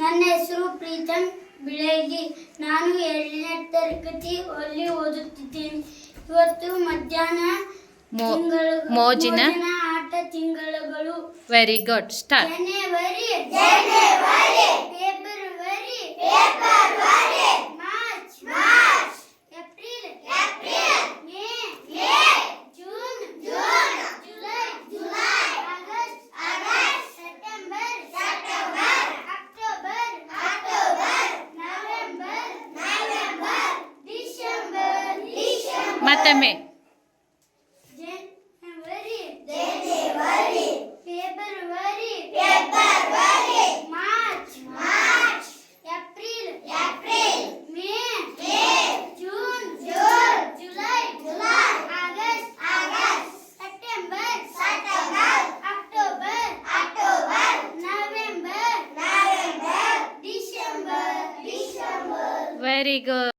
ನನ್ನ ಹೆಸರು ಪ್ರೀತಮ್ ಬಿಳಗಿ. ನಾನು 2ನೇ ತರಗತಿಯಲ್ಲಿ ಓದುತ್ತಿದ್ದೇನೆ. ಇವತ್ತು ಮಧ್ಯಾಹ್ನ ಮೋಜಿನ ಆಟ ತಿಂಗಳುಗಳು. Very good. Start. January, February, March, April, May, June, July, August, September, October, November, December. ಮತ್ತೊಮ್ಮೆ. January, February, March, April, May, June, July, August, September, October, November, December. Very good.